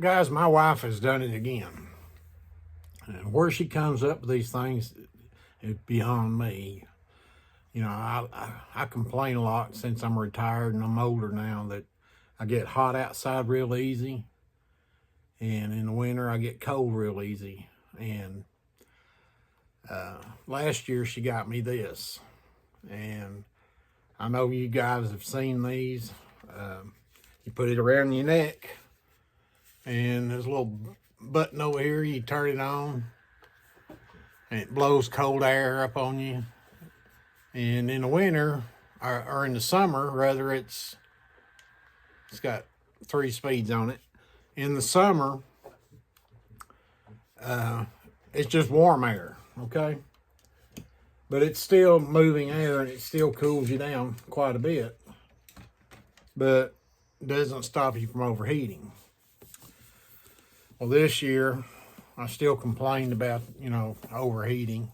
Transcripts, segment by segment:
guys, my wife has done it again. And where she comes up with these things is beyond me. You know, I complain a lot since I'm retired and I'm older now that I get hot outside real easy. And in the winter, I get cold real easy. And last year, she got me this. And I know you guys have seen these. You put it around your neck. And there's a little button over here. You turn it on. And it blows cold air up on you. And in the winter, or in the summer, rather, it's got 3 speeds on it. In the summer, it's just warm air, okay? But it's still moving air, and it still cools you down quite a bit. But doesn't stop you from overheating. Well, this year, I still complained about, you know, overheating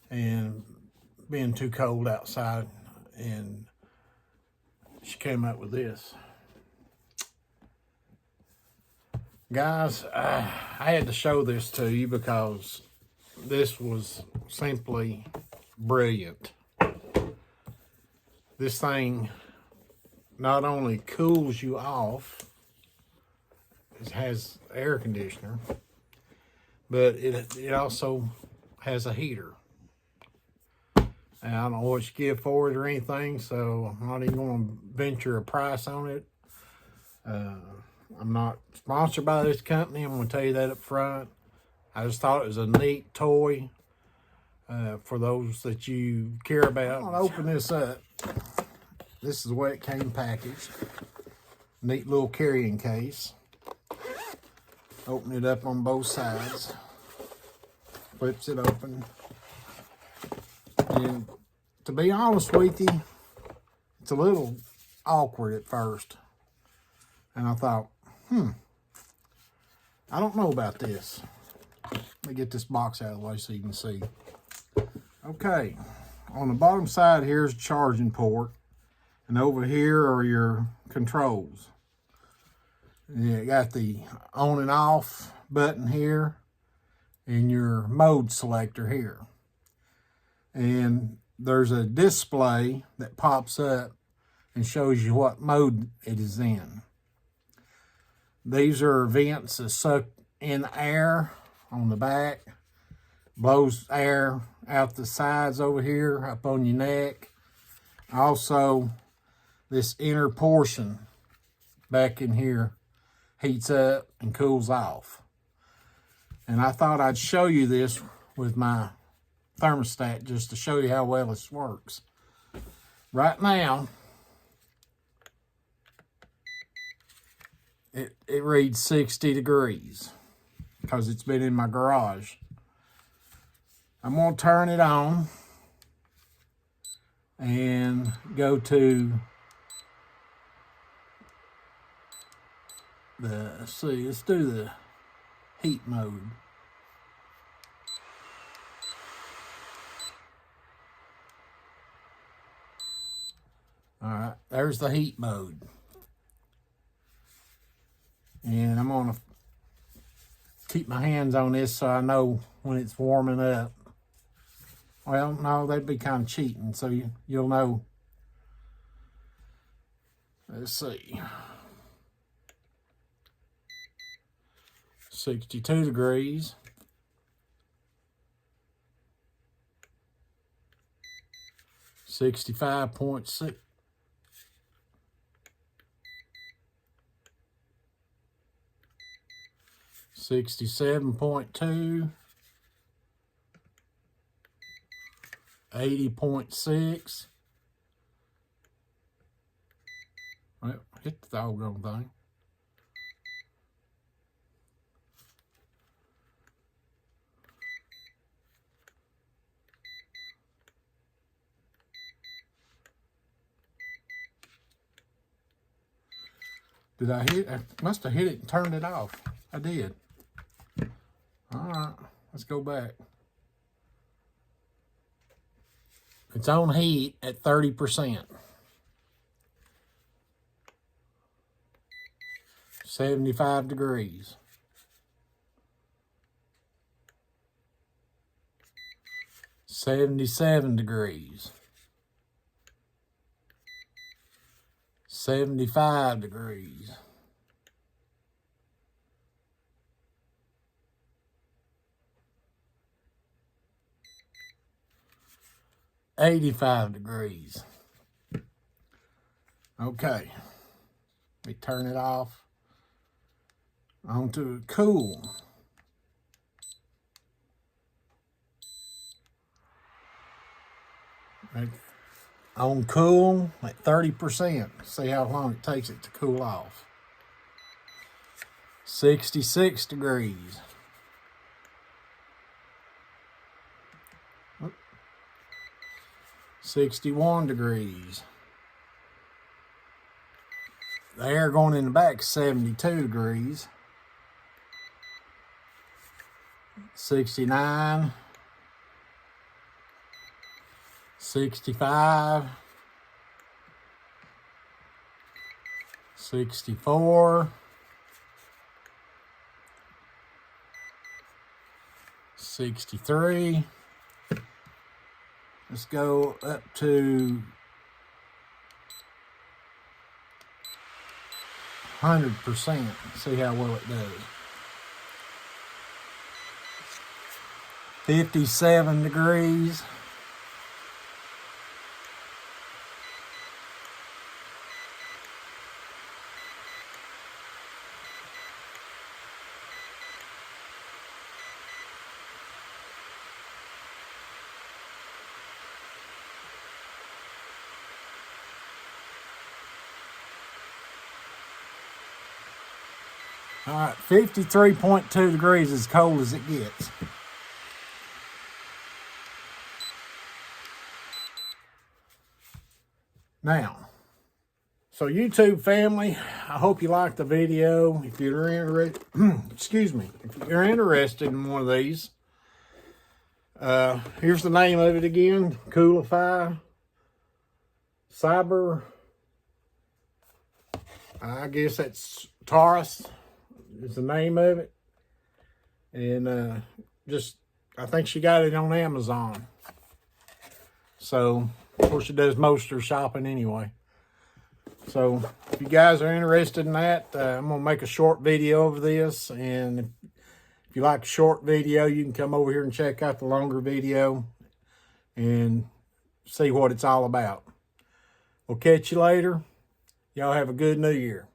and being too cold outside, and she came up with this. Guys, I had to show this to you because this was simply brilliant. This thing not only cools you off, it has air conditioner, but it also has a heater. And I don't know what you give for it or anything, so I'm not even going to venture a price on it. I'm not sponsored by this company. I'm going to tell you that up front. I just thought it was a neat toy for those that you care about. I'm going to open this up. This is the way it came packaged. Neat little carrying case. Open it up on both sides. Flips it open. And to be honest with you, it's a little awkward at first. And I thought, I don't know about this. Let me get this box out of the way so you can see. Okay, on the bottom side here's a charging port. And over here are your controls. You got the on and off button here. And your mode selector here. And there's a display that pops up and shows you what mode it is in. These are vents that suck in air on the back, blows air out the sides over here, up on your neck. Also, this inner portion back in here heats up and cools off. And I thought I'd show you this with my thermostat just to show you how well this works. Right now, it reads 60 degrees because it's been in my garage. I'm going to turn it on and go to let's do the heat mode. All right, there's the heat mode. And I'm going to keep my hands on this so I know when it's warming up. Well, no, that'd be kind of cheating, so you'll know. Let's see. 62 degrees. 65.6. 67.2, 80.6. Well, hit the doggone thing. Did I hit? I must have hit it and turned it off. I did. All right, let's go back. It's on heat at 30%. 75 degrees. 77 degrees. 75 degrees. 85 degrees. Okay. Let me turn it off. On to cool. On cool at 30%. See how long it takes it to cool off. 66 degrees. 61 degrees. The air going in the back, 72 degrees. 69. 65. 64. 63. Let's go up to 100%. See how well it does. 57 degrees. 53.2 degrees, as cold as it gets. Now, so YouTube family, I hope you liked the video. If you're interested, excuse me, if you're interested in one of these, here's the name of it again: Coolify Cyber. I guess that's Taurus is the name of it. And I think she got it on Amazon. So, of course, she does most of her shopping anyway. So, if you guys are interested in that, I'm going to make a short video of this. And if you like a short video, you can come over here and check out the longer video and see what it's all about. We'll catch you later. Y'all have a good New Year.